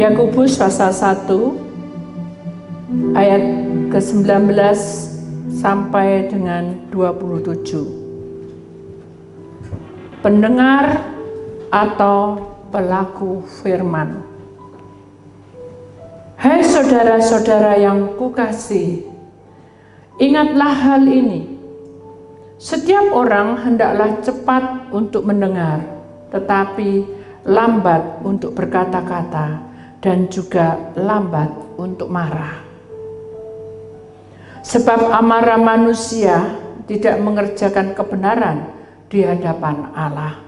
Yakobus pasal 1 ayat ke-19 sampai dengan 27. Pendengar atau pelaku firman. Hai saudara-saudara yang kukasihi, ingatlah hal ini. Setiap orang hendaklah cepat untuk mendengar, tetapi lambat untuk berkata-kata, dan juga lambat untuk marah. Sebab amarah manusia tidak mengerjakan kebenaran di hadapan Allah.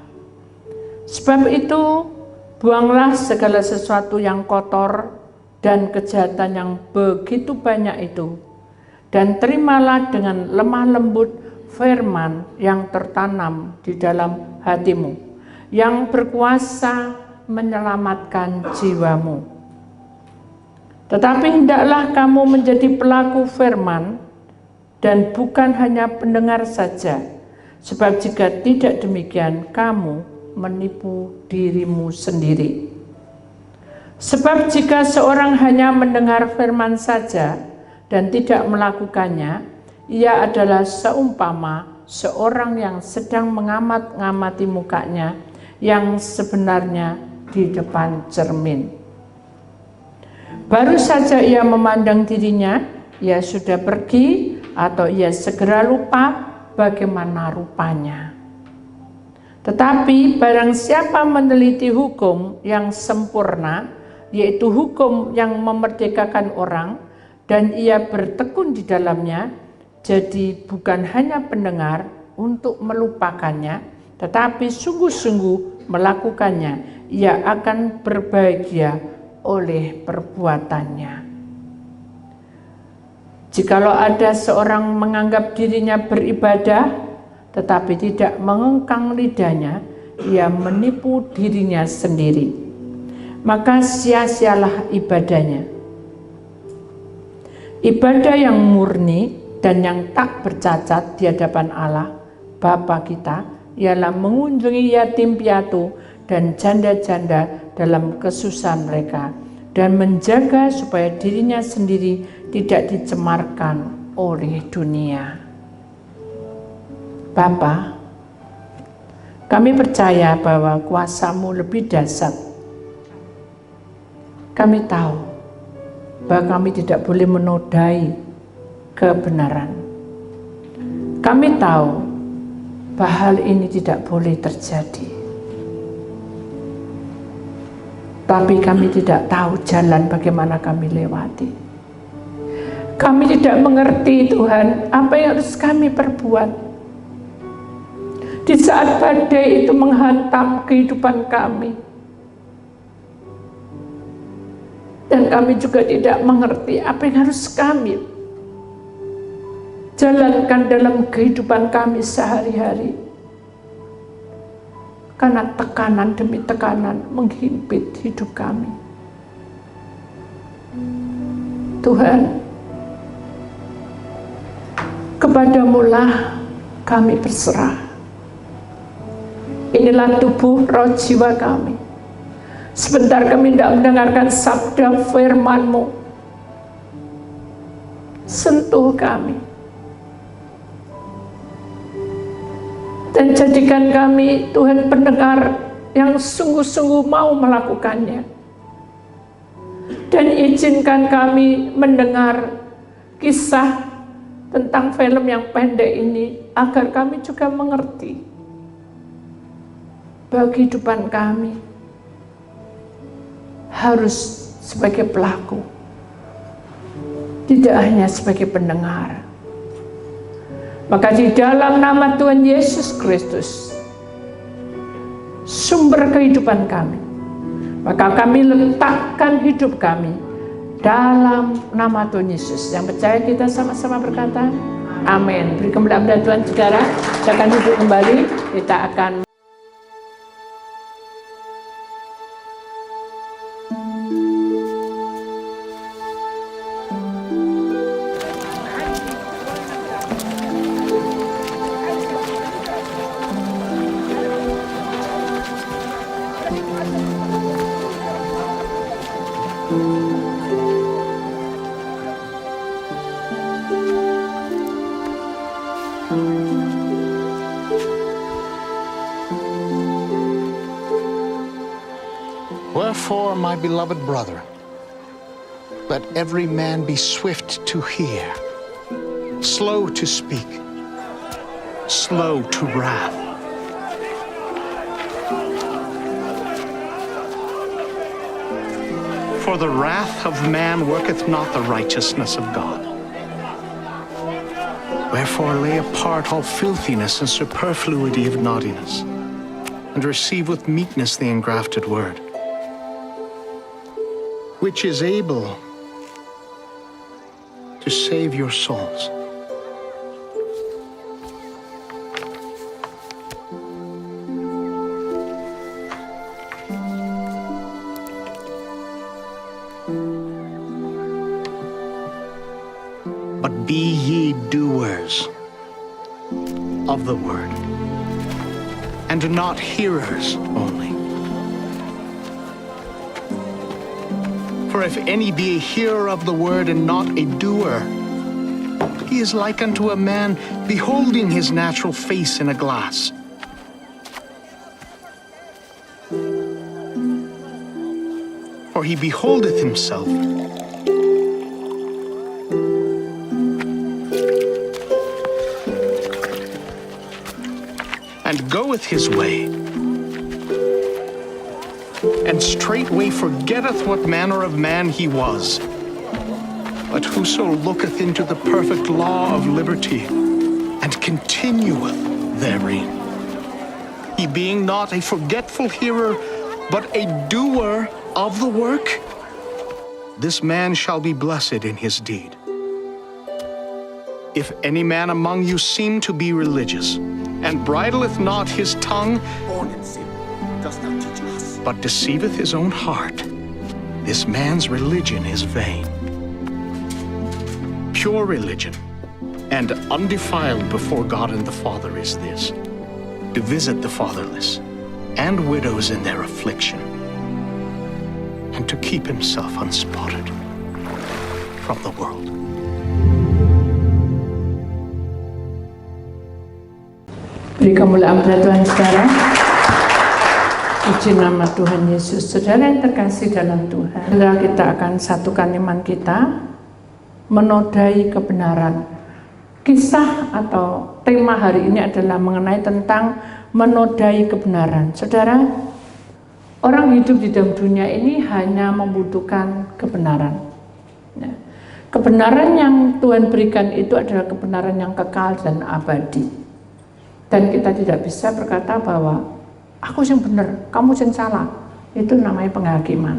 Sebab itu, buanglah segala sesuatu yang kotor dan kejahatan yang begitu banyak itu, dan terimalah dengan lemah lembut firman yang tertanam di dalam hatimu, yang berkuasa menyelamatkan jiwamu. Tetapi hendaklah kamu menjadi pelaku firman dan bukan hanya pendengar saja, sebab jika tidak demikian kamu menipu dirimu sendiri. Sebab jika seorang hanya mendengar firman saja dan tidak melakukannya, ia adalah seumpama seorang yang sedang mengamat-ngamati mukanya yang sebenarnya di depan cermin. Baru saja ia memandang dirinya, ia sudah pergi atau ia segera lupa bagaimana rupanya. Tetapi barang siapa meneliti hukum yang sempurna, yaitu hukum yang memerdekakan orang, dan ia bertekun di dalamnya, jadi bukan hanya pendengar untuk melupakannya, tetapi sungguh-sungguh melakukannya, ia akan berbahagia oleh perbuatannya. Jikalau ada seorang menganggap dirinya beribadah, tetapi tidak mengengkang lidahnya, ia menipu dirinya sendiri. Maka sia-sialah ibadahnya. Ibadah yang murni dan yang tak bercacat di hadapan Allah, Bapa kita, ialah mengunjungi yatim piatu dan janda-janda dalam kesusahan mereka, dan menjaga supaya dirinya sendiri tidak dicemarkan oleh dunia. Bapa, kami percaya bahwa kuasa-Mu lebih dahsyat. Kami tahu bahwa kami tidak boleh menodai kebenaran. Kami tahu bahwa hal ini tidak boleh terjadi. Tapi kami tidak tahu jalan bagaimana kami lewati. Kami tidak mengerti, Tuhan, apa yang harus kami perbuat. Di saat badai itu menghantam kehidupan kami. Dan kami juga tidak mengerti apa yang harus kami jalankan dalam kehidupan kami sehari-hari. Karena tekanan demi tekanan menghimpit hidup kami. Tuhan, kepadamu-lah kami berserah. Inilah tubuh roh jiwa kami. Sebentar kami tidak mendengarkan sabda firman-Mu. Sentuh kami. Dan jadikan kami, Tuhan, pendengar yang sungguh-sungguh mau melakukannya. Dan izinkan kami mendengar kisah tentang film yang pendek ini, agar kami juga mengerti bahwa kehidupan kami harus sebagai pelaku, tidak hanya sebagai pendengar. Maka di dalam nama Tuhan Yesus Kristus, sumber kehidupan kami, maka kami letakkan hidup kami dalam nama Tuhan Yesus. Yang percaya kita sama-sama berkata, amin. Beri kemuliaan Tuhan saudara. Silakan duduk kembali. Kita akan Wherefore, my beloved brother, let every man be swift to hear, slow to speak, slow to wrath. For the wrath of man worketh not the righteousness of God. Wherefore lay apart all filthiness and superfluity of naughtiness, and receive with meekness the engrafted word, which is able to save your souls. But be ye doers of the word, and not hearers only. For if any be a hearer of the word and not a doer, he is like unto a man beholding his natural face in a glass. For he beholdeth himself, and goeth his way, and straightway forgetteth what manner of man he was. But whoso looketh into the perfect law of liberty, and continueth therein, he being not a forgetful hearer, but a doer of the work, this man shall be blessed in his deed. If any man among you seem to be religious, and bridleth not his tongue, born in sin, does not teach us. but deceiveth his own heart, this man's religion is vain. Pure religion and undefiled before God and the Father is this, to visit the fatherless and widows in their affliction, and to keep himself unspotted from the world. Beri kemuliaan pada Tuhan saudara. Puji nama Tuhan Yesus. Saudara yang terkasih dalam Tuhan, saudara, kita akan satukan iman kita menodai kebenaran. Kisah atau tema hari ini adalah mengenai tentang menodai kebenaran. Saudara, orang hidup di dalam dunia ini hanya membutuhkan kebenaran. Kebenaran yang Tuhan berikan itu adalah kebenaran yang kekal dan abadi. Dan kita tidak bisa berkata bahwa aku yang benar, kamu yang salah. Itu namanya penghakiman.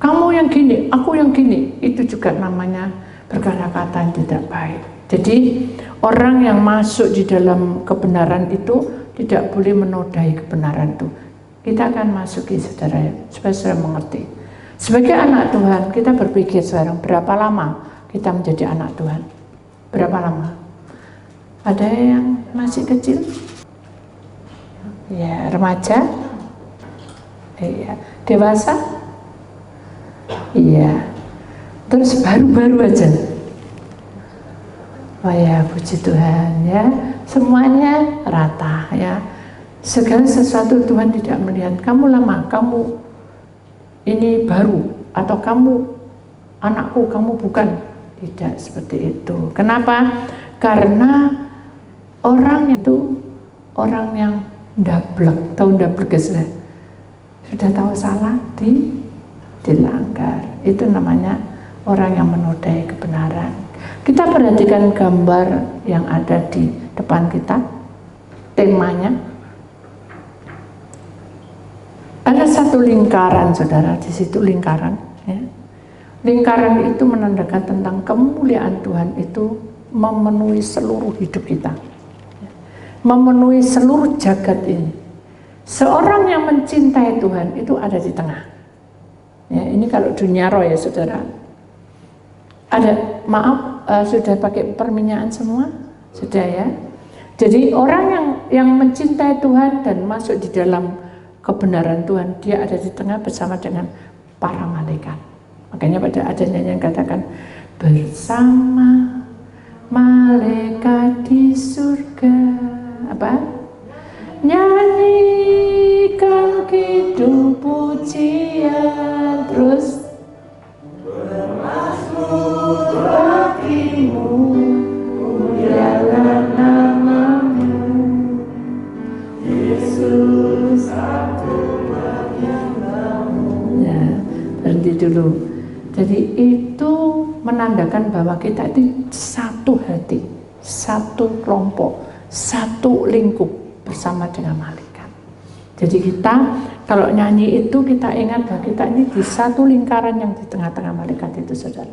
Kamu yang gini, aku yang gini. Itu juga namanya berkata-kata yang tidak baik. Jadi orang yang masuk di dalam kebenaran itu tidak boleh menodai kebenaran itu. Kita akan masuki, saudara, supaya saudara mengerti. Sebagai anak Tuhan, kita berpikir sekarang berapa lama kita menjadi anak Tuhan? Berapa lama? Ada yang masih kecil? Ya, remaja? Iya. Dewasa? Iya. Terus baru-baru aja. Oh ya, puji Tuhan ya. Semuanya rata ya. Segala sesuatu Tuhan tidak melihat kamu lama, kamu ini baru, atau kamu anakku, kamu bukan. Tidak seperti itu. Kenapa? Karena orang itu orang yang ndablek, tahu ndablek guys, sudah tahu salah dilanggar. Itu namanya orang yang menodai kebenaran. Kita perhatikan gambar yang ada di depan kita, temanya. Ada satu lingkaran, saudara, di situ lingkaran. Ya. Lingkaran itu menandakan tentang kemuliaan Tuhan itu memenuhi seluruh hidup kita. Memenuhi seluruh jagat ini. Seorang yang mencintai Tuhan itu ada di tengah. Ya, ini kalau dunia roh ya, saudara. Ada, maaf, sudah pakai perminyakan semua? Sudah ya. Jadi orang yang mencintai Tuhan dan masuk di dalam kebenaran Tuhan, dia ada di tengah bersama dengan para malaikat. Makanya pada ada nyanyian katakan, bersama malaikat di surga. Apa? Nyanyikan kidung Junjung pujian, terus bagimu, mulialah namamu, Yesus aku menyembahmu. Ya, berhenti dulu. Jadi itu menandakan bahwa kita itu satu hati, satu kelompok, satu lingkup bersama dengan malaikat. Jadi kita kalau nyanyi itu kita ingat bahwa kita ini di satu lingkaran yang di tengah-tengah malaikat itu, saudara.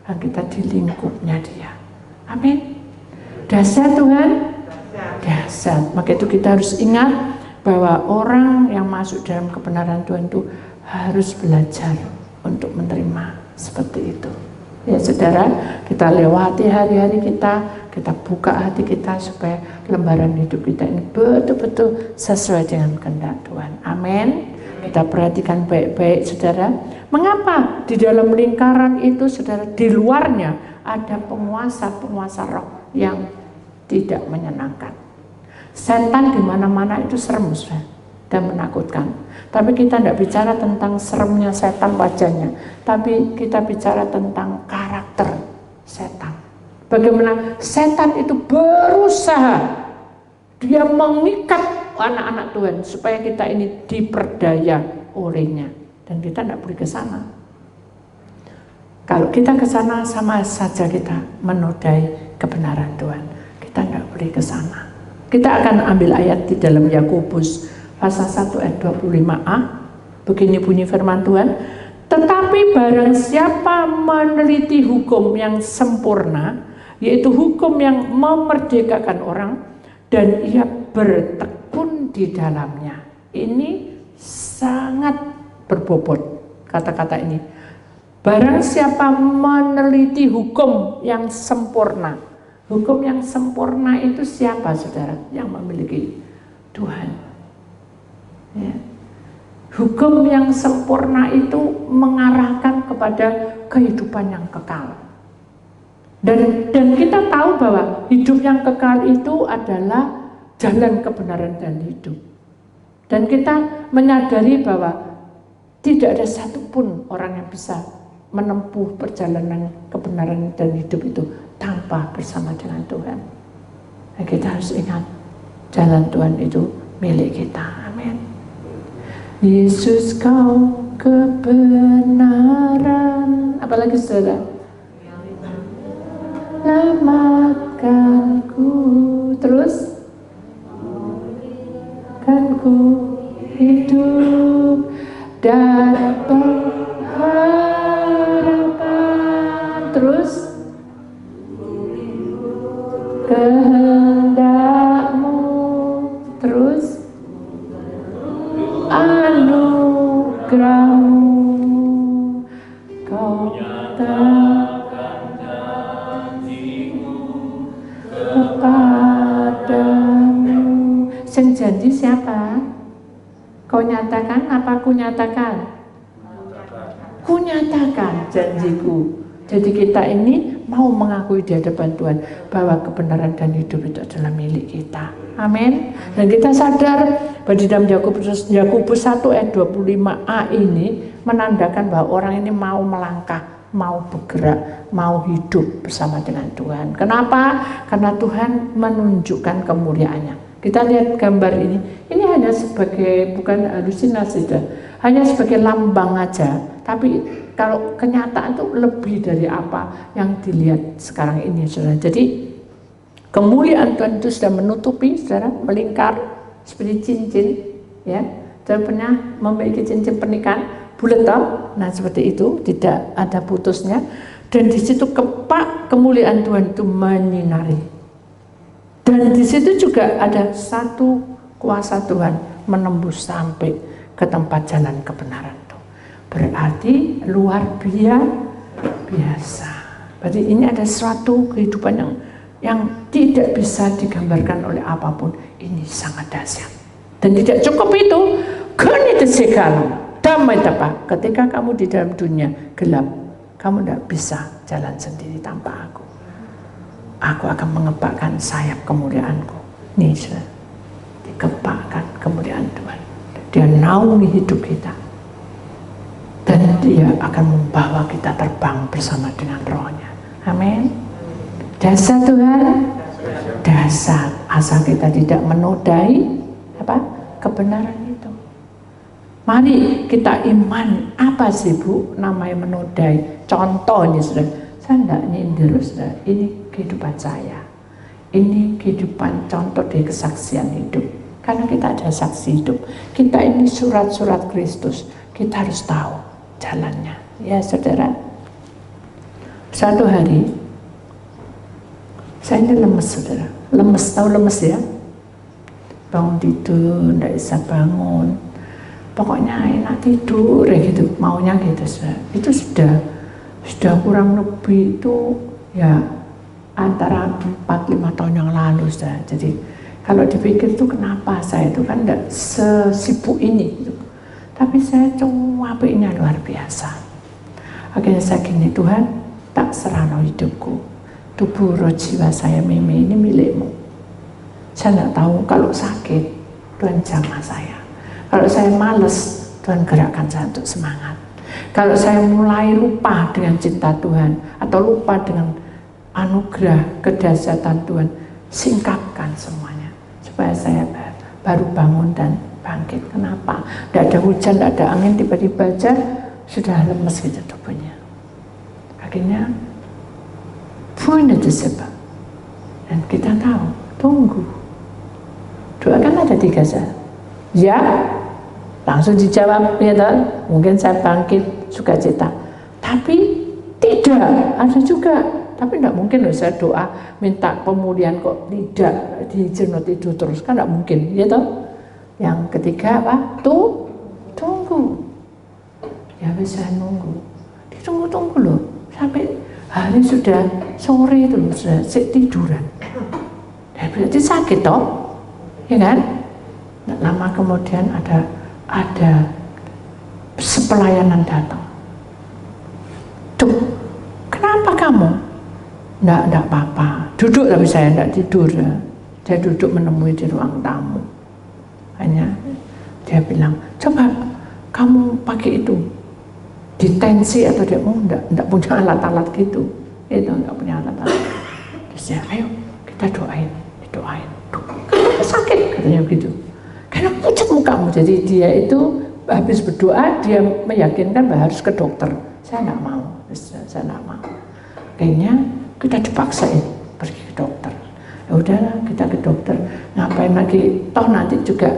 Dan kita di lingkupnya dia. Amin. Dahsyat Tuhan, dahsyat. Maka itu kita harus ingat bahwa orang yang masuk dalam kebenaran Tuhan itu harus belajar untuk menerima seperti itu. Ya saudara, kita lewati hari-hari kita buka hati kita supaya lembaran hidup kita ini betul-betul sesuai dengan kehendak Tuhan. Amin. Kita perhatikan baik-baik saudara. Mengapa di dalam lingkaran itu saudara, di luarnya ada penguasa-penguasa roh yang tidak menyenangkan. Setan di mana-mana itu serem saudara, dan menakutkan. Tapi kita tidak bicara tentang seremnya setan wajahnya, tapi kita bicara tentang karakter setan. Bagaimana setan itu berusaha, dia mengikat anak-anak Tuhan supaya kita ini diperdaya olehnya, dan kita tidak boleh ke sana. Kalau kita ke sana sama saja kita menodai kebenaran Tuhan. Kita tidak boleh ke sana. Kita akan ambil ayat di dalam Yakobus pasal 1 ayat 25a. Begini bunyi firman Tuhan, tetapi barang siapa meneliti hukum yang sempurna, yaitu hukum yang memerdekakan orang, dan ia bertekun di dalamnya. Ini sangat berbobot kata-kata ini. Barang siapa meneliti hukum yang sempurna. Hukum yang sempurna itu siapa saudara? Yang memiliki Tuhan. Ya. Hukum yang sempurna itu mengarahkan kepada kehidupan yang kekal. Dan kita tahu bahwa hidup yang kekal itu adalah jalan kebenaran dan hidup. Dan kita menyadari bahwa tidak ada satupun orang yang bisa menempuh perjalanan kebenaran dan hidup itu tanpa bersama dengan Tuhan. Dan kita harus ingat jalan Tuhan itu milik kita. Amin. Yesus kau kebenaran, apalagi saudara, selamatkanku, terus kanku hidup dan pengharapan, terus kehendakmu, terus anugerahmu, kau nyatakan janjimu kepadamu. Sing janji siapa? Kau nyatakan apa aku nyatakan? Ku nyatakan janjiku. Jadi kita ini mau mengakui di hadapan Tuhan bahwa kebenaran dan hidup itu adalah milik kita. Amin. Dan kita sadar bahwa di dalam Yakobus 1 ayat 25a ini menandakan bahwa orang ini mau melangkah, mau bergerak, mau hidup bersama dengan Tuhan. Kenapa? Karena Tuhan menunjukkan kemuliaannya. Kita lihat gambar ini hanya sebagai, bukan halusinasi, hanya sebagai lambang aja. Tapi kalau kenyataan itu lebih dari apa yang dilihat sekarang ini, saudara. Jadi kemuliaan Tuhan itu sudah menutupi, saudara, melingkar seperti cincin, ya. Saudara pernah memiliki cincin pernikahan bulat, nah seperti itu, tidak ada putusnya. Dan di situ kepak kemuliaan Tuhan itu menyinari. Dan di situ juga ada satu kuasa Tuhan menembus sampai ke tempat jalan kebenaran itu. Berarti luar biasa. Berarti ini ada suatu kehidupan yang tidak bisa digambarkan oleh apapun. Ini sangat dahsyat. Dan tidak cukup itu, kenita segala damai apa? Ketika kamu di dalam dunia gelap, kamu tidak bisa jalan sendiri tanpa aku. Aku akan mengepakkan sayap kemuliaanku. Nih, dikepakkan kemuliaan Tuhan. Dia naungi hidup kita. Dan dia akan membawa kita terbang bersama dengan rohnya. Amin. Dasar Tuhan, dasar, asal kita tidak menodai kebenaran itu. Mari kita iman. Apa sih Bu namanya menodai? Contohnya saudara, saya tidak nyindir saudara, ini kehidupan saya, ini kehidupan contoh dari kesaksian hidup. Karena kita ada saksi hidup, kita ini surat-surat Kristus, kita harus tahu jalannya. Ya saudara, satu hari saya ini lemes saudara, lemes, tahu lemes ya, bangun tidur tidak bisa bangun, pokoknya enak tidur ya gitu, maunya gitu saudara. Itu sudah kurang lebih itu ya antara 4-5 tahun yang lalu saudara. Jadi kalau dipikir itu kenapa saya itu kan tidak sesibuk ini gitu. Tapi saya cuapnya luar biasa. Akhirnya saya gini, Tuhan tak serahno hidupku, tubuh roh jiwa saya Meme ini milikmu. Saya tidak tahu kalau sakit Tuhan jamah saya, kalau saya males Tuhan gerakkan saya untuk semangat, kalau saya mulai lupa dengan cinta Tuhan atau lupa dengan anugerah kedahsyatan Tuhan, singkapkan semuanya supaya saya baru bangun dan bangkit. Kenapa? Tidak ada hujan, tidak ada angin, tiba-tiba aja sudah lemes gitu tubuhnya. Akhirnya punya sebab, dan kita tahu, tunggu. Doa kan ada 3 saat. Ya, langsung dijawab, ya toh? Mungkin saya bangkit sukacita. Tapi tidak, ada juga. Tapi tidak mungkin loh saya doa minta pemulihan kok tidak diizinkan tidur terus, kan tidak mungkin, ya toh? Yang ketiga apa? Tunggu. Ya bisa nunggu. Ditunggu-tunggu loh sampai hari sudah sore itu loh, sudah tiduran. Ya berarti sakit toh, ya kan? Nggak lama kemudian ada sepelayanan datang. Tuh, kenapa kamu? Nggak apa-apa. Duduk, tapi saya nggak tidur. Saya duduk menemui di ruang tamu. Hanya dia bilang, coba kamu pakai itu ditensi atau dia enggak punya alat-alat gitu, itu enggak punya alat-alat. Terus dia, ayo kita doain. Kamu sakit katanya begitu, karena pucat mukamu. Jadi dia itu habis berdoa dia meyakinkan bahwa harus ke dokter. Saya enggak mau, saya enggak mau. Kayaknya kita dipaksain pergi ke dokter. Ya udahlah kita ke dokter, ngapain lagi, toh nanti juga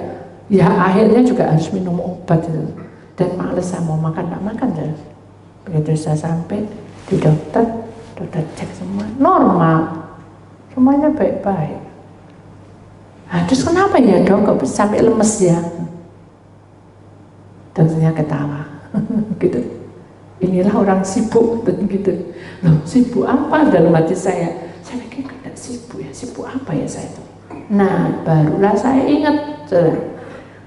ya akhirnya juga harus minum obat itu. Dan males saya mau makan, tak makan ya. Begitu saya sampai di dokter cek semua normal, semuanya baik-baik. Nah, terus kenapa ya dok kok sampai lemes ya? Dokternya ketawa gitu. Inilah orang sibuk begitu. Loh, sibuk apa dalam hati saya? Saya pikir tidak sibuk ya, sibuk apa ya saya itu? Nah, barulah saya ingat,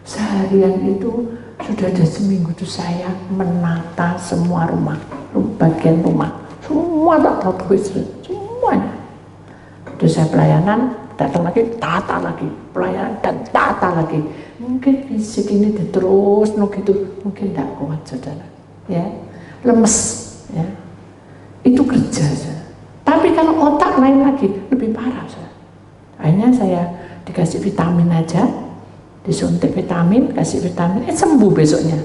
seharian itu sudah ada seminggu itu saya menata semua rumah, bagian rumah, semua tak tahu semuanya. Terus saya pelayanan, datang lagi, tata lagi, pelayanan dan tata lagi. Mungkin fisik ini terus, gitu, mungkin tidak kuat saudara, ya, lemes, ya, itu kerja saudara. Tapi kalau otak lain lagi lebih parah saudara. Akhirnya saya dikasih vitamin aja, disuntik vitamin, kasih vitamin, sembuh besoknya.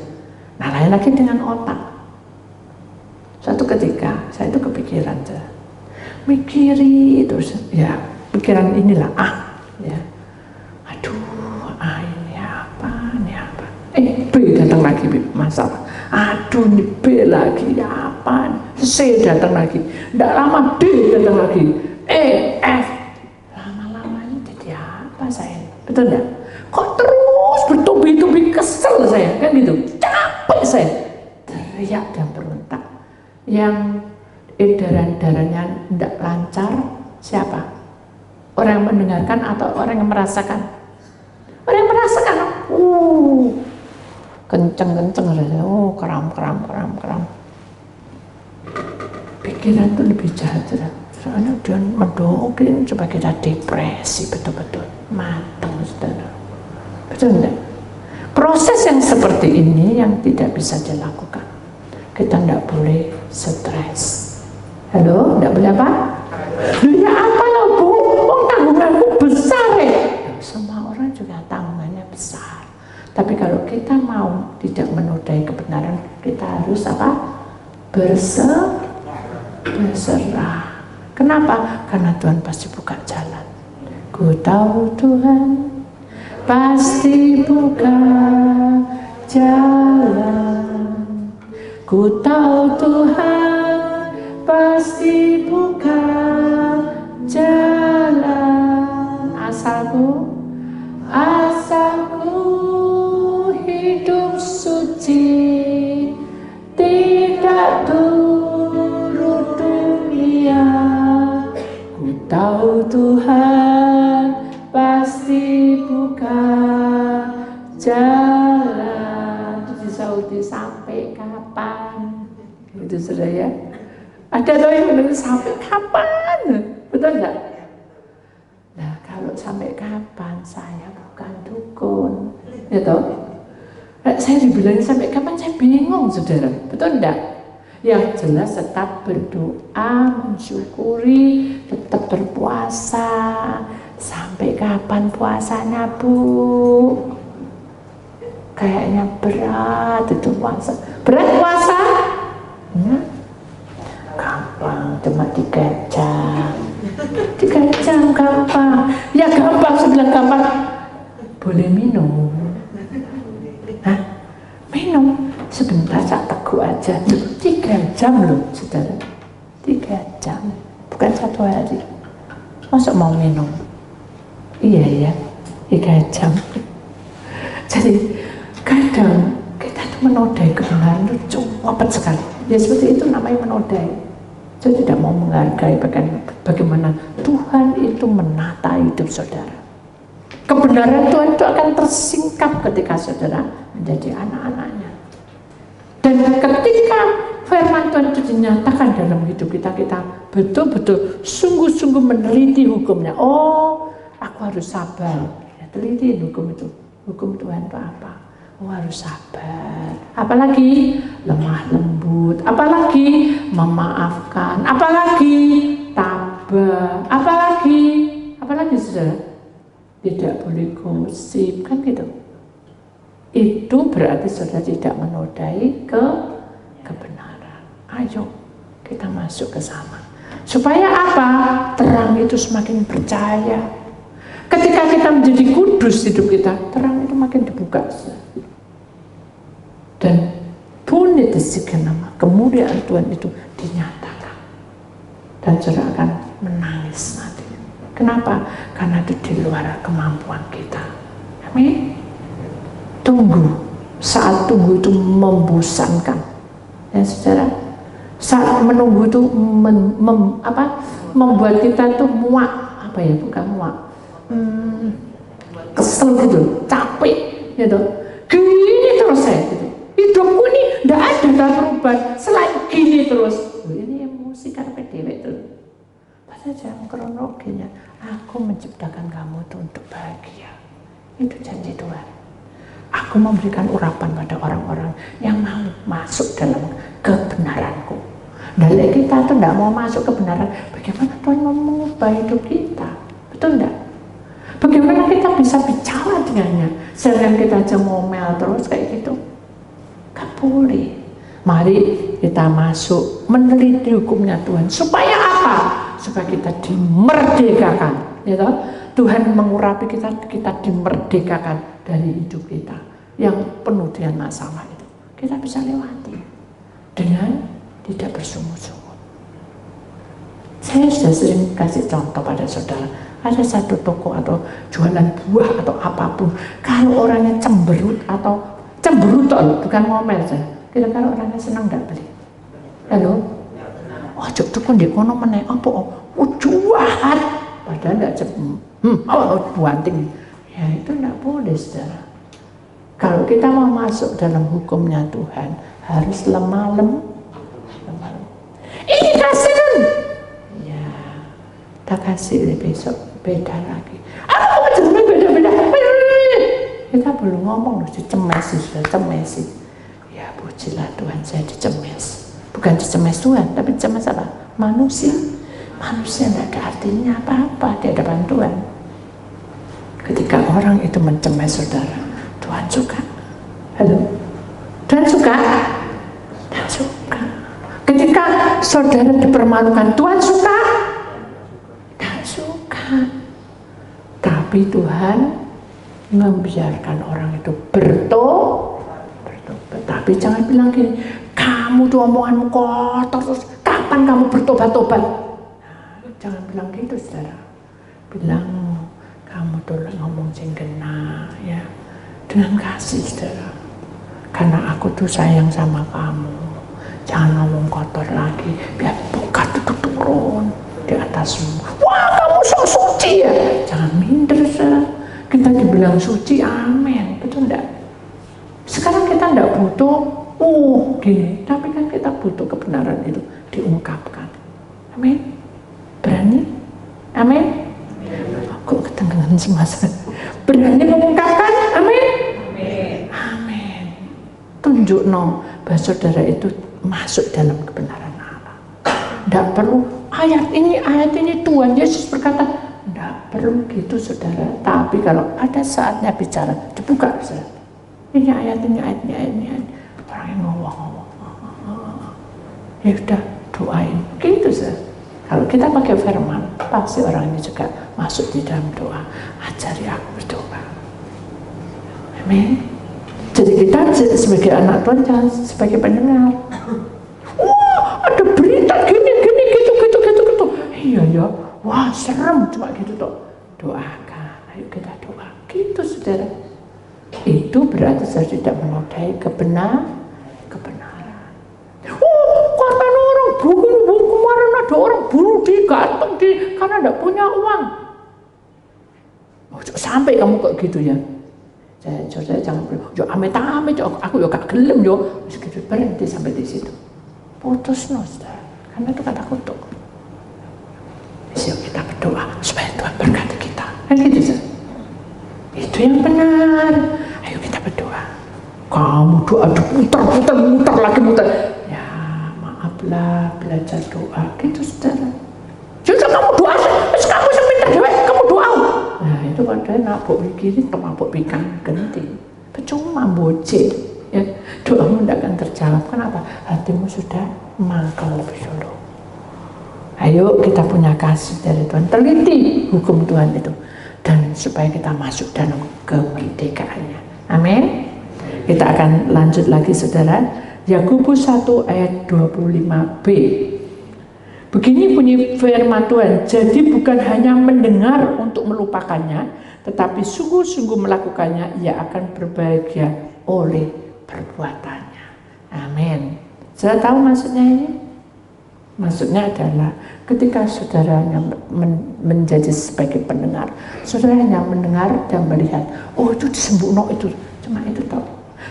Nah lain lagi dengan otak. Suatu ketika saya itu kepikiran, mikiri itu, ya pikiran inilah ya, aduh, ini apa, B datang lagi masalah, aduh ini B lagi, apa, C datang lagi, tidak lama D datang lagi, F, lama-lama ini jadi apa saya, betul enggak? Kok terus bertubi-tubi, kesel saya, kan gitu, capek saya, teriak dan berontak. Yang edaran darahnya tidak lancar, siapa? Orang yang mendengarkan atau orang yang merasakan? Orang yang merasakan, kenceng-kenceng rasanya, kram. Pikiran itu lebih jahat, soalnya dia mendoakan supaya kita depresi betul-betul, matang saudara. Betul enggak? Proses yang seperti ini yang tidak bisa dilakukan. Kita tidak boleh stres. Halo, tidak boleh apa? Ya apa lah Bu, tanggunganku besar ya. Semua orang juga tanggungannya besar. Tapi kalau kita mau tidak menodai kebenaran, kita harus apa? Berserah. Kenapa? Karena Tuhan pasti buka jalan. Ku tahu Tuhan pasti buka jalan. Ku tahu Tuhan pasti buka jalan. Asalku hidup suci, tidak turut dunia. Ku tahu Tuhan pasti buka jalan. Jadi Saudi sampai kapan? Itu sudah ya. Ada loh yang bilang sampai kapan? Betul enggak? Nah kalau sampai kapan saya bukan dukun, ya toh? Saya dibilang sampai kapan saya bingung, saudara. Betul enggak? Yang jelas tetap berdoa, mensyukuri, tetap berpuasa. Sampai kapan puasanya Bu? Kayaknya berat itu puasa. Berat puasa? Gampang, cuma 3 jam. 3 jam gampang. Ya gampang, sebelah gampang. Boleh minum. Hah? Minum sebentar, tak teguh aja. 3 jam loh, saudara. 3 jam, bukan 1 hari. Masa mau minum? Iya ya, 3 jam. Jadi kadang kita tuh menodai kebenaran itu cepat sekali. Ya seperti itu namanya menodai. Saya tidak mau menghargai bagaimana Tuhan itu menata hidup saudara. Kebenaran Tuhan itu akan tersingkap ketika saudara menjadi anak-anaknya. Dan ketika firman Tuhan itu dinyatakan dalam hidup kita, kita betul-betul sungguh-sungguh meneliti hukumnya. Oh, aku harus sabar. Ya, teliti hukum itu. Hukum Tuhan itu apa? Oh, harus sabar. Apalagi lemah lembut. Apalagi memaafkan. Apalagi tabah. Apalagi saudara, tidak boleh gosip, kan gitu. Itu berarti saudara tidak menodai kebenaran. Ayo kita masuk ke sana. Supaya apa? Terang itu semakin percaya. Ketika kita menjadi kudus hidup kita, terang itu makin dibuka. Dan bunyi desikan nama kemuliaan Tuhan itu dinyatakan. Dan saudara akan menangis nanti. Kenapa? Karena itu di luar kemampuan kita. Amin. Tunggu. Saat tunggu itu membosankan. Ya saudara, saat menunggu itu membuat kita tuh muak. Apa ya? Bukan muak. Kesel gitu, capek gitu. Gini terus saya gitu. Hidupku ini tidak ada perubahan selain gini terus. Ini emosi karena dewek itu. Saja kronologinya, aku menciptakan kamu itu untuk bahagia. Itu janji Tuhan. Aku memberikan urapan pada orang-orang yang mau masuk dalam kebenaranku. Dan kita tuh tidak mau masuk kebenaran, bagaimana Tuhan mau mengubah hidup kita? Betul enggak? Bagaimana kita bisa bicara dengannya? Sedangkan kita aja ngomel terus kayak gitu. Gak boleh. Mari kita masuk meneliti hukumnya Tuhan. Supaya apa? Supaya kita dimerdekakan. Ya toh? Tuhan mengurapi kita, kita dimerdekakan dari hidup kita yang penuh dengan masalah itu. Kita bisa lewati dengan tidak bersungut-sungut. Saya sudah sering kasih contoh pada saudara. Ada satu toko atau jualan buah atau apapun, kalau orangnya cemberut atau cemberutan, bukan ngomel saya. Kira-kira orangnya senang nggak beli? Halo? Oh, cuk tukun di kono meneh apa? Oh, jualan. Padahal nggak buanting. Ya itu nggak boleh, saudara. Kalau kita mau masuk dalam hukumnya Tuhan, harus lemah lembut. Ini kasih. Ya, tak kasih besok beda lagi. Aku beda-beda. Kita belum ngomong loh, dicemesi, sudah cemesi. Ya pujilah Tuhan, saya dicemes. Bukan dicemes Tuhan, tapi dicemes apa? Manusia. Manusia tidak ada artinya apa-apa di hadapan Tuhan. Ketika orang itu mencemes saudara, Tuhan suka. Halo? Tuhan suka? Tuhan suka. Ketika saudara dipermalukan, Tuhan suka? Tuhan suka. Tapi Tuhan membiarkan orang itu bertobat. Tapi jangan bilang gini, kamu tuh omonganmu kotor, terus kapan kamu bertobat-tobat? Nah, jangan bilang gitu saudara. Bilang, kamu tuh ngomong sing kena, ya, dengan kasih saudara. Karena aku tuh sayang sama kamu. Jangan ngomong kotor lagi, biar berkat itu turun di atasmu. Wah, kamu sok suci ya. Jangan minder saudara. Kita dibilang suci, amin, betul enggak? Sekarang kita enggak butuh gini, tapi kan kita butuh kebenaran itu diungkapkan. Amin. Berani? Amin. Kok kedengaran semua? Berani mengungkapkan? Amin. Amin. Tunjuk bahwa saudara itu masuk dalam kebenaran Allah. Tidak perlu ayat ini Tuhan Yesus berkata, tidak perlu gitu saudara. Tapi kalau ada saatnya bicara, dibuka saudara. Ini ayat. Orang yang ngomong. Ya udah, doain. Gitu saudara. Kalau kita pakai firman, pasti orang ini juga masuk di dalam doa. Ajari aku berdoa. Amin. Jadi kita sebagai anak Tuhan, jangan sebagai pendengar. Wah, ada berita gini, gitu. Iya ya, wah serem, cuma gitu toh. Doakan, ayo kita doa. Gitu saudara. Itu berarti saya tidak menodai kebenaran. Kata orang bunuh kemarin ada orang bunuh digantung karena tidak punya uang. Sampai kamu kok gitu ya. Saya jangan bilang, yo amit-amit, aku yo gak gelem yo. Segitu berhenti sampai di situ. Putus saudara. Karena itu kata kutuk. Yuk kita berdoa supaya Tuhan berkati kita. Kan gitu saudara. Itu yang benar. Ayo kita berdoa. Kamu doa muter lagi. Ya maaflah, belajar doa. Gitu saudara. Sudah kamu doa, terus kamu minta doa, kamu doa. Nah itu padahal nabok pikirin, nabok pikan ganti. Percuma bocil. Ya, doamu tidak akan terjawab. Kenapa? Hatimu sudah mangkal lebih dulu. Ayo kita punya kasih dari Tuhan. Teliti hukum Tuhan itu. Dan supaya kita masuk dalam kemerdekaannya. Amin. Kita akan lanjut lagi saudara. Yakobus 1 ayat 25b. Begini bunyi firman Tuhan. Jadi bukan hanya mendengar untuk melupakannya, tetapi sungguh-sungguh melakukannya, ia akan berbahagia oleh perbuatannya. Amin. Sudah tahu maksudnya ini? Maksudnya adalah ketika saudara menjadi sebagai pendengar, saudara hanya mendengar dan melihat, oh itu disembunyikan itu, cuma itu tahu.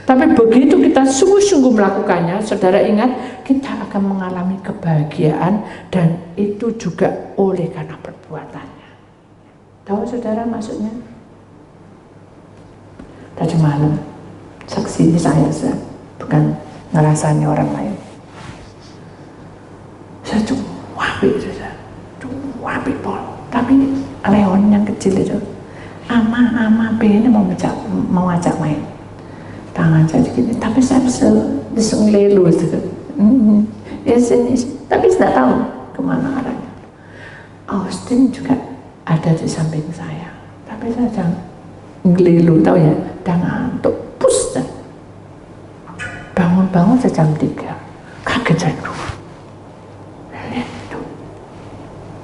Tapi begitu kita sungguh-sungguh melakukannya, saudara ingat, kita akan mengalami kebahagiaan dan itu juga oleh karena perbuatannya. Tahu saudara maksudnya? Tadi malam, saksi saya, bukan ngerasani orang lain. Saya cuma apik pol. Tapi Leon yang kecil itu, ama pengen mau ajak main. Tangan saya begini, tapi saya bisa ngelelu gitu. Ya sini, tapi tidak tahu kemana arahnya. Austin juga ada di samping saya, tapi saya jangan ngelelu, tahu ya, dan ngantuk, pus dah. Bangun jam 3, kaget saya.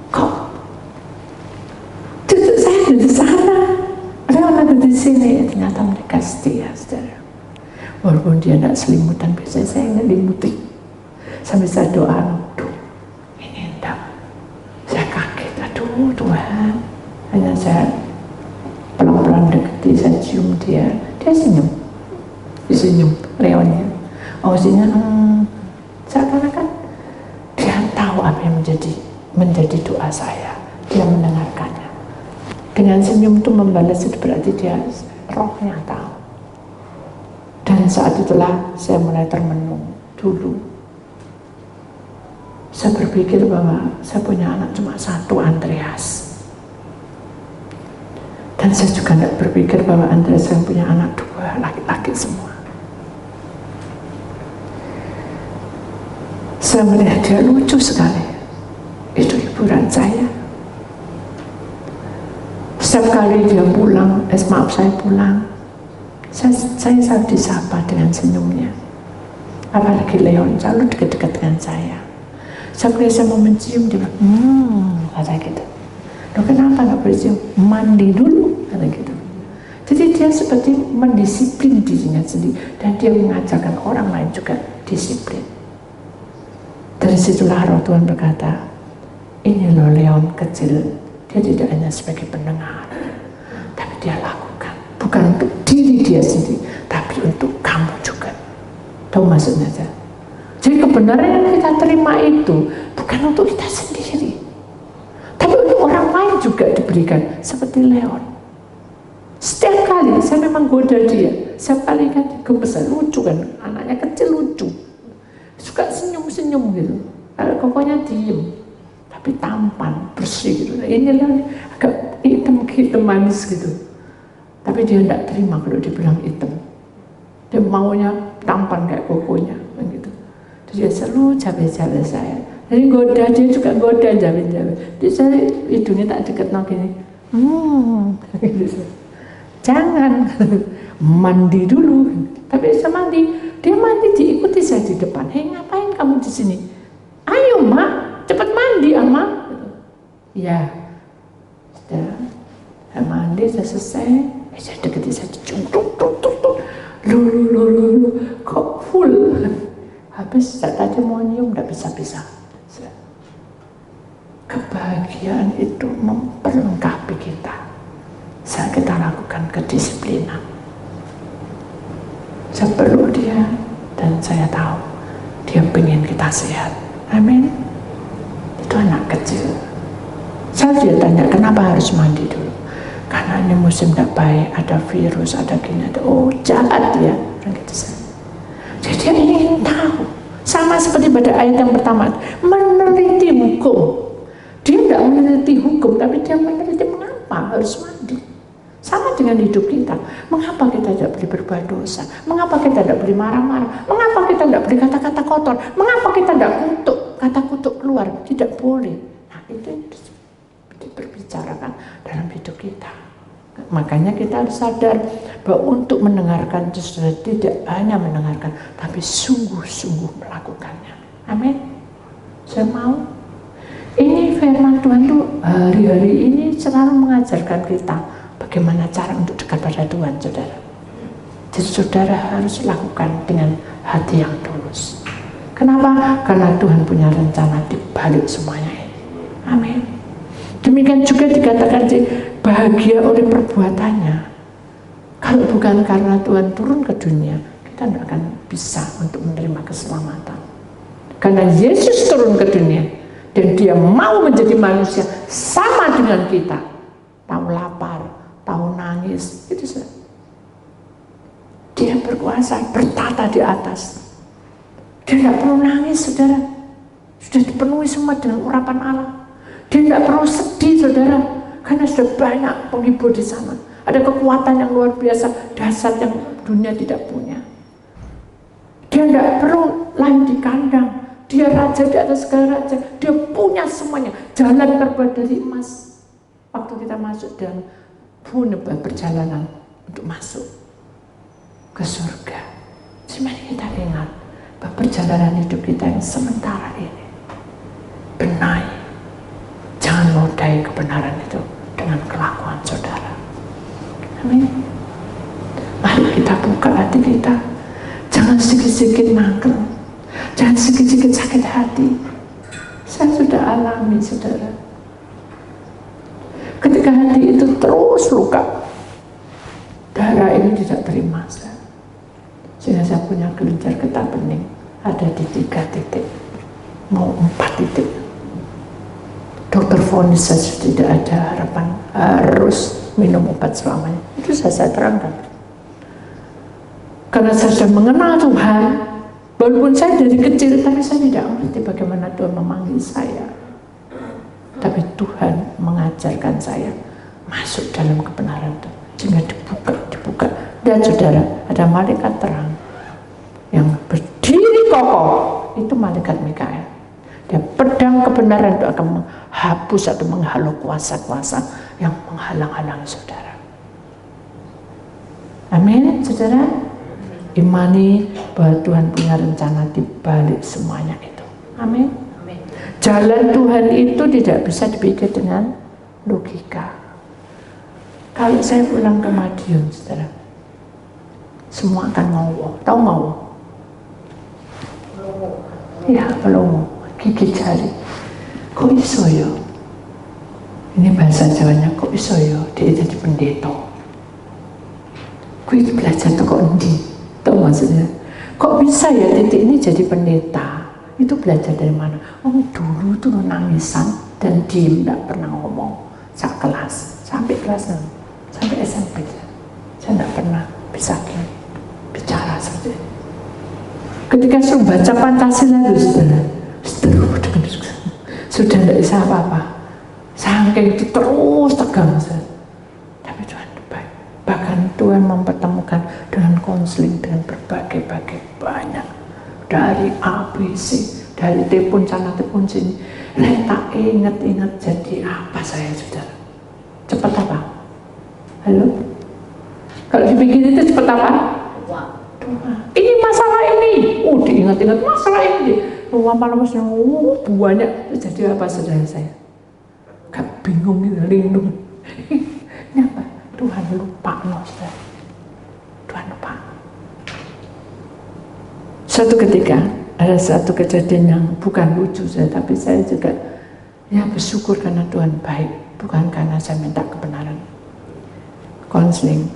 Kok? Cucu saya ada di sana, Leon ada di sini, ternyata mereka setia, saudara. Walaupun dia tidak selimutan, biasanya saya ngelimuti. Sampai saya doa, aduh, ini enggak. Saya kaget, aduh Tuhan. Hanya saya pelan-pelan deketi, saya cium dia senyum. Disenyum, Leonnya. Senyum, seakan-akan dia tahu apa yang menjadi doa saya. Dia mendengarkannya. Dengan senyum itu membalas, itu berarti dia rohnya tahu. Dan saat itulah saya mulai termenung. Dulu saya berpikir bahwa saya punya anak cuma satu, Andreas. Dan saya juga tidak berpikir bahwa Andreas yang punya anak dua, laki-laki semua. Saya melihat dia lucu sekali. Itu hiburan saya. Setiap kali dia pulang, saya pulang, saya selalu disapa dengan senyumnya. Apalagi Leon selalu dekat-dekat dengan saya. Saya mau mencium, dia bilang, kata gitu. Loh, kenapa nggak bercium? Mandi dulu, kata gitu. Jadi dia seperti mendisiplin dirinya sendiri, dan dia mengajarkan orang lain juga disiplin. Dari situlah Roh Tuhan berkata, ini loh Leon kecil, dia tidak hanya sebagai pendengar, tapi dia lakukan. Bukan untuk diri dia sendiri, tapi untuk kamu juga. Tahu maksudnya? Jadi kebenaran yang kita terima itu bukan untuk kita sendiri, tapi untuk orang lain juga diberikan. Seperti Leon, setiap kali saya memang goda dia. Setiap kali kan gemesan, lucu kan, anaknya kecil lucu, suka senyum-senyum gitu. Pokoknya diem, tapi tampan, bersih gitu. Ini lah agak hitam manis gitu. Tapi dia tidak terima kalau dibilang hitam. Dia maunya tampan kayak kokonya, gitu. Jadi dia selalu cabai-cabai saya. Jadi goda, dia juga goda cabai-cabai. Jadi saya hidungnya tak deket gini. Gitu. Jangan mandi dulu. Tapi saya mandi, dia mandi diikuti saya di depan. Hei, ngapain kamu di sini? Ayo mak, cepat mandi mak. Ya, sudah. Saya mandi, saya selesai. Saya deketi saya cium, lu, kok full. Habis saya tadi mau nyium, nggak bisa. Kebahagiaan itu memperlengkapi kita. Saat kita lakukan kedisiplinan. Saya peluk dia, dan saya tahu dia pengen kita sehat. Amin. Itu anak kecil. Saya dia tanya, kenapa harus mandi dulu? Karena ini musim tidak baik, ada virus, ada gini, ada jahat dia. Jadi dia ingin tahu. Sama seperti pada ayat yang pertama, meneliti hukum. Dia tidak meneliti hukum, tapi dia meneliti mengapa harus mandi. Sama dengan hidup kita. Mengapa kita tidak boleh berbuat dosa? Mengapa kita tidak boleh marah-marah? Mengapa kita tidak boleh kata-kata kotor? Mengapa kita tidak kutuk? Kata kutuk keluar, tidak boleh. Nah, itu yang diperbicarakan dalam hidup kita. Makanya kita harus sadar bahwa untuk mendengarkan itu sudah tidak hanya mendengarkan, tapi sungguh-sungguh melakukannya. Amin. Saya mau. Ini firman Tuhan tuh hari-hari ini selalu mengajarkan kita bagaimana cara untuk dekat pada Tuhan, saudara. Jadi saudara harus lakukan dengan hati yang tulus. Kenapa? Karena Tuhan punya rencana di balik semuanya ini. Amin. Demikian juga dikatakan bahagia oleh perbuatannya. Kalau bukan karena Tuhan turun ke dunia, kita tidak akan bisa untuk menerima keselamatan. Karena Yesus turun ke dunia, dan dia mau menjadi manusia sama dengan kita. Tahu lapar, tahu nangis, itu saja. Dia berkuasa, bertata di atas. Dia tidak perlu nangis, saudara. Sudah dipenuhi semua dengan urapan Allah. Dia tidak perlu sedih, saudara, karena sudah banyak penghibur di sana. Ada kekuatan yang luar biasa, dahsyat yang dunia tidak punya. Dia tidak perlu lain di kandang. Dia raja di atas segala raja. Dia punya semuanya. Jalan terbuat dari emas. Waktu kita masuk dalam perjalanan untuk masuk ke surga. Cuma kita ingat bahwa perjalanan hidup kita yang sementara ini, benahi. Jangan nodai kebenaran itu dengan kelakuan saudara. Amin. Mari kita buka hati kita. Jangan sedikit-sedikit nangkel. Jangan sedikit-sedikit sakit hati. Saya sudah alami, saudara. Ketika hati itu terus luka, darah ini tidak terima saya. Sehingga saya punya kelenjar getah bening. Ada di 3 titik. Mau 4 titik. Dokter vonis saya sudah tidak ada harapan, harus minum obat selamanya. Itu saya terangkan. Karena saya sudah mengenal Tuhan, walaupun saya dari kecil, tapi saya tidak mengerti bagaimana Tuhan memanggil saya. Tapi Tuhan mengajarkan saya masuk dalam kebenaran itu, sehingga dibuka. Dan saudara, ada malaikat terang yang berdiri kokoh, itu malaikat Mikael. Dia pedang kebenaran itu akan menghapus atau menghalau kuasa-kuasa yang menghalang-halangi saudara. Amin, saudara. Imani bahwa Tuhan punya rencana di balik semuanya itu. Amin. Jalan Tuhan itu tidak bisa dipikir dengan logika. Kalau saya pulang ke Madiun, saudara, semua akan ngowo. Tahu ngowo? Ya, kalau gigit jari. Kok iso ya? Ini bahasa Jawanya, kok iso ya dia jadi pendeta? Gue belajar tuh kok endi? Tahu maksudnya? Kok bisa ya titik ini jadi pendeta? Itu belajar dari mana? Oh, dulu tuh nangisan dan diem, gak pernah ngomong. Saat kelas, sampai kelas 6, sampai SMP, saya gak pernah bisa bicara seperti itu. Ketika suruh baca Pancasila itu sudah tidak bisa apa-apa. Saking itu terus tegang. Tapi Tuhan baik. Bahkan Tuhan mempertemukan dengan konseling, dengan berbagai-bagai banyak. Dari ABC, dari telepon sana, telepon sini. Tak ingat-ingat jadi apa saya, saudara? Cepat apa? Halo? Kalau dibikin itu cepat apa? Ini masalah ini. Diingat-ingat masalah ini. Lama-lama banyak. Jadi apa, saudara saya? Gak bingung gitu, lindung. Ini apa? Tuhan lupa, saudara. Tuhan lupa. Suatu ketika ada satu kejadian yang bukan lucu saya, tapi saya juga ya bersyukur karena Tuhan baik, bukan karena saya minta kebenaran. Konseling,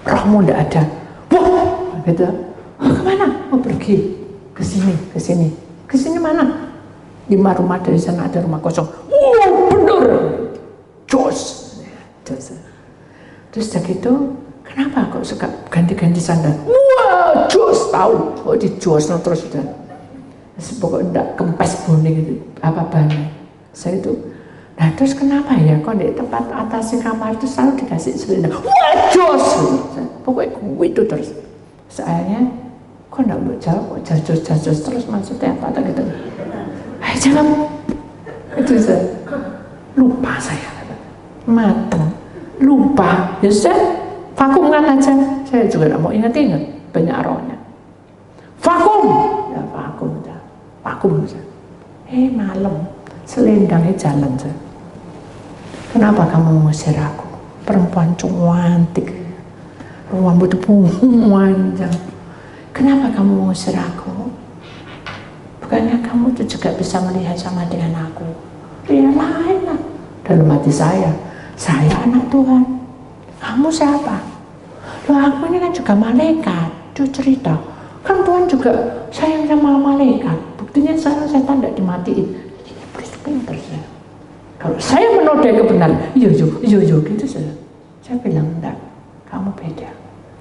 rohmu tidak ada. Wah, gitu. Oh, kemana? Oh, pergi ke sini mana? 5 rumah dari sana ada rumah kosong. Oh, bener, jos. Terus udah gitu, kenapa kok suka ganti-ganti sandal? Wah, jos, tahu. Oh, di jos terus sudah. Pokoknya enggak kempes boning gitu, apa bannya. Saya itu, nah terus kenapa ya kok di tempat atas kamar itu selalu dikasih selendang? Wah, jos. Pokoknya gue itu terus. Soalnya, kok enggak mau jawab, kok jajos terus maksudnya apa gitu. Jangan, itu saya lupa saya, mateng, lupa. Ya sudah, vakumkan aja. Saya juga tidak mau ingat-ingat banyak rohnya. Vakum, ya vakum aja, vakum aja. Malam, selendangnya jalan saja. Kenapa kamu mengusir aku? Perempuan cantik, rambut panjang. Kenapa kamu mengusir aku? Bukannya kamu tuh juga bisa melihat sama dengan aku? Ya lain lah. Dalam hati saya anak Tuhan. Kamu siapa? Loh, aku ini kan juga malaikat. Dia cerita, kan Tuhan juga sayang sama malaikat. Buktinya sekarang setan tidak dimatiin. Ini pinter saya. Kalau saya menodai kebenaran, iya gitu saja. Saya bilang enggak, kamu beda.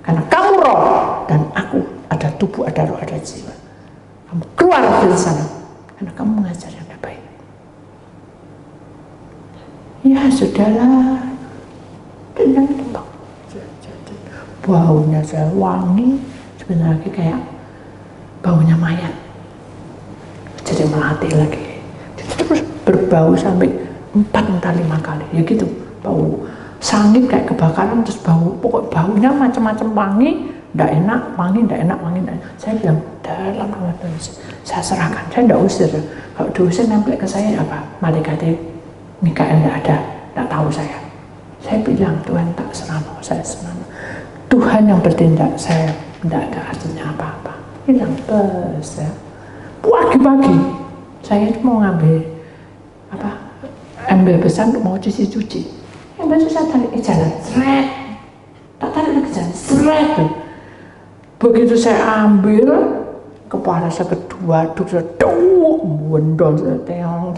Karena kamu roh dan aku ada tubuh, ada roh, ada jiwa. Kamu keluar dari sana karena kamu mengajar yang tidak baik. Ya sudahlah, dan tembak. Baunya saya wangi, sebenarnya kayak baunya mayat. Jadi melatih lagi. Jadi terus berbau sampai 4 entah 5 kali. Ya gitu, bau sangit kayak kebakaran, terus bau, pokok baunya macam-macam wangi. Tidak enak, wangi, tidak enak, wangi, tidak enak. Saya bilang, dalam nama Tuhan, saya serahkan. Saya tidak usir. Kalau diusir nempel ke saya apa? Malaikatnya Mikael tidak ada, tidak tahu saya. Saya bilang, Tuhan tak serama, saya serama. Tuhan yang bertindak, saya tidak ada artinya apa-apa. Bilang, bes ya. Pagi-pagi, saya mau ngambil ambil besar untuk mau cuci. Yang baju saya tarik jalan, seret. Tak tarik lagi jalan, seret. Begitu saya ambil, kepala saya kedua, saya bondol, saya teong,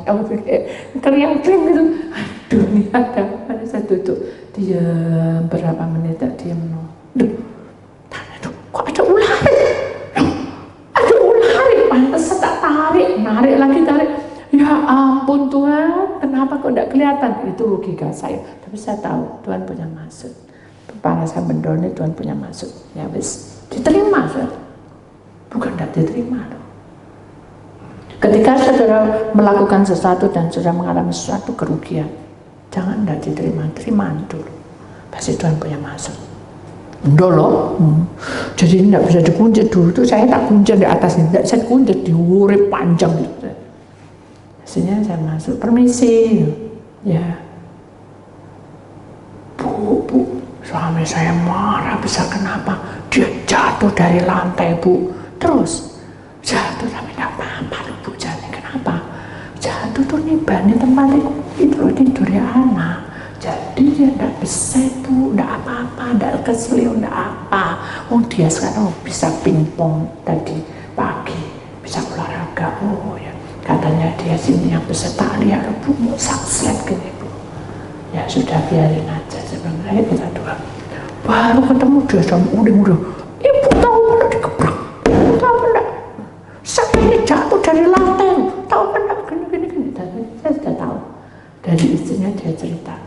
keriang gitu. Aduh, ini ada apa? Saya duduk, diam berapa menit, tak diam. Tanya tuh, kok ada ampun Tuhan, kenapa kok tidak kelihatan? Itu logika saya. Tapi saya tahu Tuhan punya maksud. Kepala saya mendorong Tuhan punya maksud. Ya wis, diterima saudara. Bukan tidak diterima loh. Ketika saudara melakukan sesuatu dan saudara mengalami sesuatu kerugian, jangan tidak diterima, terima dulu. Pasti Tuhan punya maksud. Enggak loh, jadi tidak bisa dikunci dulu. Itu saya tak kunci di atas, tidak saya kunci di urip panjang gitu. Hasilnya saya masuk, permisi, ya. Bu, suami saya marah, bisa kenapa? Dia jatuh dari lantai bu, terus jatuh tapi nggak apa-apa bu, jangan kenapa? Jatuh tuh nih bani tempat itu loh tidur ya anak. Jadi dia tidak bisa bu, tidak apa-apa, tidak keselio, tidak apa. Oh dia sekarang bisa pingpong tadi pagi, bisa olahraga. Oh ya, katanya dia sini yang bisa tali ya bu, mau sakslet gini bu. Ya sudah biarin aja, sebenarnya kita doa. Baru ketemu dia sama udah. Ibu tahu mana dikebrak? Ibu tahu mana? Saya ini jatuh dari lantai, tahu mana? Gini. Saya sudah tahu. Dari istrinya dia cerita.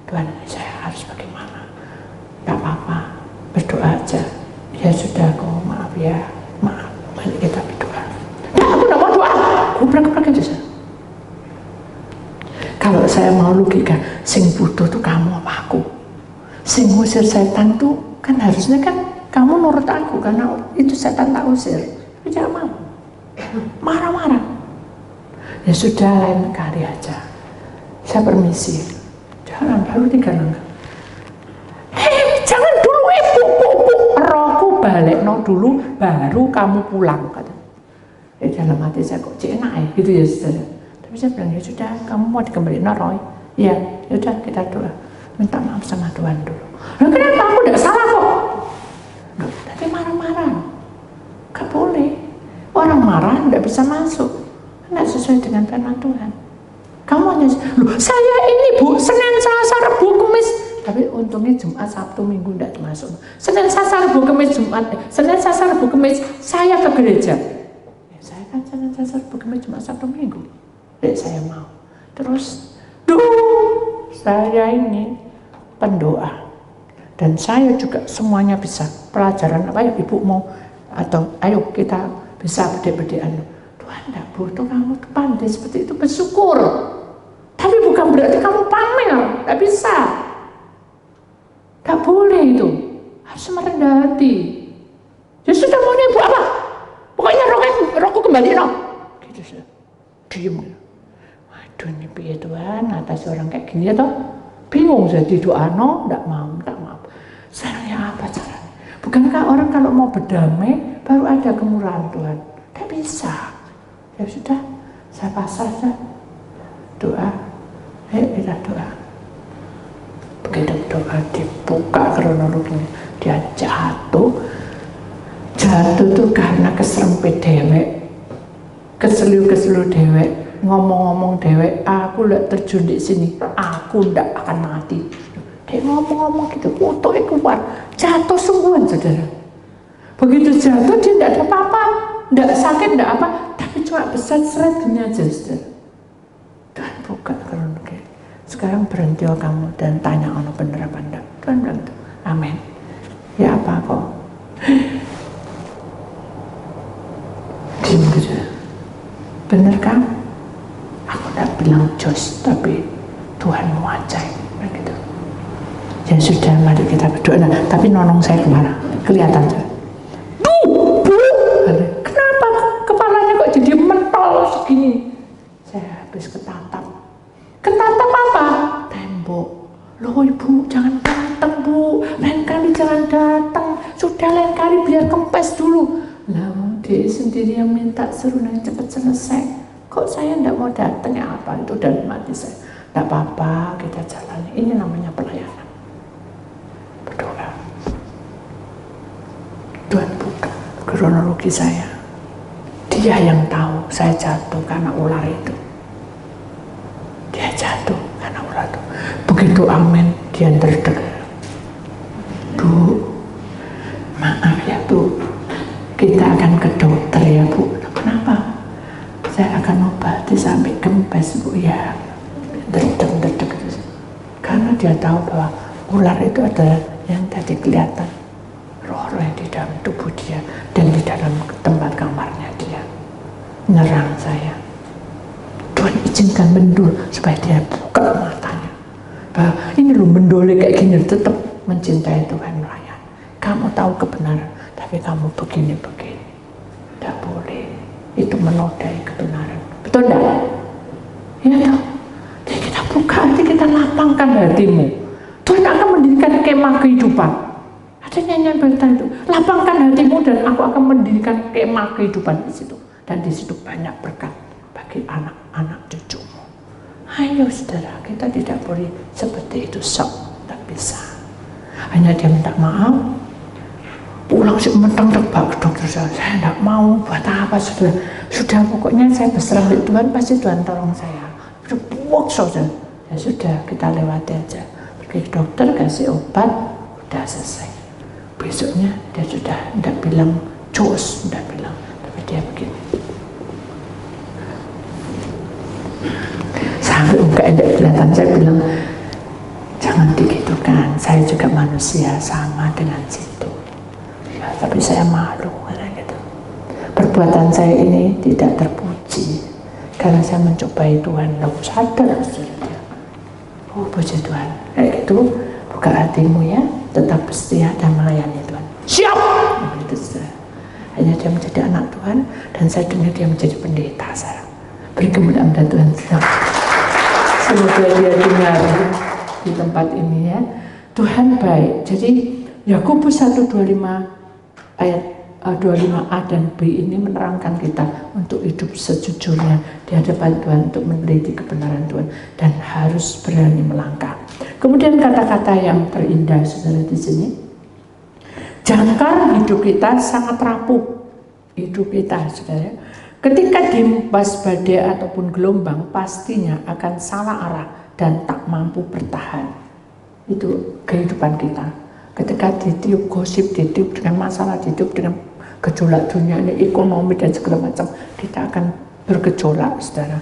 Tuhan, saya harus bagaimana? Gak apa-apa, berdoa aja. Ya sudah kok, maaf ya, maaf. Mari kita berdoa. Nah, aku gak mau doa. Gebrak-gebrak aja. Kalau saya mau logika, sing butuh tuh kamu apa aku? Sing ngusir setan tuh kan harusnya kan kamu nurut aku karena itu setan tak usir. Tapi jangan mau. Marah-marah. Ya sudah, lain kali aja. Saya permisi. Jangan, baru 3 langkah. Jangan dulu ibu, rohku balik no dulu, baru kamu pulang kata. Dalam hati saya kok enak ya, gitu ya saudara. Tapi saya bilang ya sudah, kamu mau dikembaliin Roy? Iya, yaudah kita doa, minta maaf sama Tuhan dulu. Loh, kenapa aku tidak salah kok? Loh, tadi marah-marah, gak boleh. Orang marah tidak bisa masuk, tidak sesuai dengan firman Tuhan. Kamu hanya, loh saya ini bu, Senin, Selasa, Rabu, Kamis. Tapi untungnya Jumat, Sabtu, Minggu tidak masuk. Senin, Selasa, Rabu, Kamis, Jumat. Senin, Selasa, Rabu, Kamis, saya ke gereja. Ya, saya kan Senin, Selasa, Rabu, Kamis, Jumat, Sabtu, Minggu. Dek saya mau. Terus, saya ini pendoa. Dan saya juga semuanya bisa. Pelajaran apa ya ibu mau, atau ayo kita bisa beda-bedaan. Tuhan tidak butuh kamu pandai seperti itu, bersyukur. Tapi bukan berarti kamu pamer, tidak bisa. Tidak boleh itu, harus merendah hati. Ya sudah maunya ibu apa? Pokoknya rokku kembali no. Gitu sih, diem. Waduh ini piye Tuhan, atas orang kayak gini ya toh. Bingung jadi doa no, tidak mau, minta maaf. Sebenarnya apa caranya? Bukankah orang kalau mau berdamai baru ada kemurahan Tuhan? Tidak bisa. Ya sudah, saya pasrah saja. Doa. Ayo kita doa. Begitu doa dibuka kronologinya, dia jatuh tuh karena keserempet dewek, keseliu dewek, ngomong dewek, aku ndak terjun di sini, aku ndak akan mati. Dia ngomong gitu, utuhnya keluar, jatuh sungguhan saudara. Begitu jatuh dia ndak ada apa-apa, ndak sakit, ndak apa, tapi cuma besar seret gini aja saudara. Tuhan buka kronologi. Sekarang berhenti kamu dan tanya ono bener apa enggak. Tuhan bilang itu, amin. Ya apa kok? Diam gitu. Bener kan? Aku enggak bilang jos, tapi Tuhan menguasai. Begitu. Ya sudah, mari kita berdoa. Nah, tapi nonong saya kemana? Kelihatan tuh. Bu, kenapa kepalanya kok jadi mentol segini? Saya habis ketatap. Ketatap apa? Tembok. Loh ibu jangan datang bu, lain kali jangan datang. Sudah lain kali biar kempes dulu. Lah dia sendiri yang minta suruh yang cepat selesai. Kok saya tidak mau datang ya apa itu dan mati saya. Tidak apa-apa kita jalani. Ini namanya pelayanan. Berdoa. Tuhan buka kronologi saya. Dia yang tahu saya jatuh karena ular itu. Dia jatuh karena ular itu. Begitu amin, dia terdekat. Bu, maaf ya bu, kita akan ke dokter ya bu. Kenapa? Saya akan obat. hati sampai kempes Bu ya, dedek. Karena dia tahu bahwa ular itu adalah yang tadi kelihatan roh-roh yang di dalam tubuh dia dan di dalam tempat kamarnya dia nyerang saya. Tuhan izinkan mendul supaya dia buka matanya bahwa ini loh, mendoleh kayak gini tetap mencintai Tuhan, melayani. Kamu tahu kebenaran tapi kamu begini tidak boleh, itu menodai kebenaran, betul enggak? Ya toh. Jadi kita buka hati, kita lapangkan hatimu, Tuhan akan mendirikan kemah kehidupan. Ada nyanyian berita itu, lapangkan hatimu dan aku akan mendirikan kemah kehidupan di situ, dan di situ banyak berkat bagi anak-anak cucumu. Ayo saudara, kita tidak boleh seperti itu, sok, tak bisa. Hanya dia minta maaf, pulang sih mentang terbak ke dokter, saya tidak mau, buat apa sudah pokoknya saya berserah di Tuhan, pasti Tuhan tolong saya. Sudah buang saja, ya sudah kita lewati aja, pergi ke dokter kasih obat, udah selesai. Besoknya dia sudah tidak bilang jos, tidak bilang, tapi dia begini. Sampai muka tidak kelihatan, saya bilang jangan digitukan, saya juga manusia sama dengan situ. Ya, tapi saya malu, gitu. Perbuatan saya ini tidak terpuji karena saya mencobai Tuhan. Lalu sadar dia, oh puji Tuhan, kayak gitu. Buka hatimu ya, tetap setia dan melayani Tuhan. Siap. Itu saudara. Hanya dia menjadi anak Tuhan dan saya dengar dia menjadi pendeta sekarang. Beri kemuliaan dan Tuhan. Semoga dia dengar di tempat ini ya. Tuhan baik. Jadi Yakobus 1:25 ayat 25a dan b ini menerangkan kita untuk hidup sejujurnya di hadapan Tuhan, untuk meneliti kebenaran Tuhan dan harus berani melangkah. Kemudian kata-kata yang terindah saudara di sini, jangkar hidup kita sangat rapuh. Hidup kita saudara, ketika dihempas badai ataupun gelombang, pastinya akan salah arah dan tak mampu bertahan. Itu kehidupan kita. Ketika ditiup gosip, ditiup dengan masalah, ditiup dengan gejolak dunia ini, ekonomi dan segala macam, kita akan bergejolak saudara.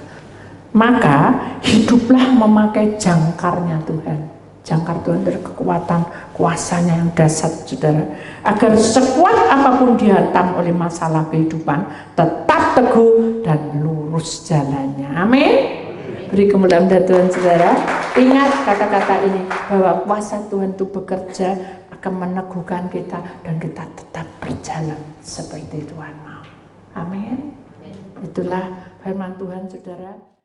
Maka hiduplah memakai jangkarnya Tuhan. Jangkar Tuhan dari kekuatan kuasanya yang dahsyat saudara, agar sekuat apapun dihantam oleh masalah kehidupan, tetap teguh dan lurus jalannya. Amin. Beri kemuliaan dan Tuhan saudara. Ingat kata-kata ini, bahwa kuasa Tuhan itu bekerja akan meneguhkan kita dan kita tetap berjalan seperti Tuhan mau. Amin. Itulah firman Tuhan saudara.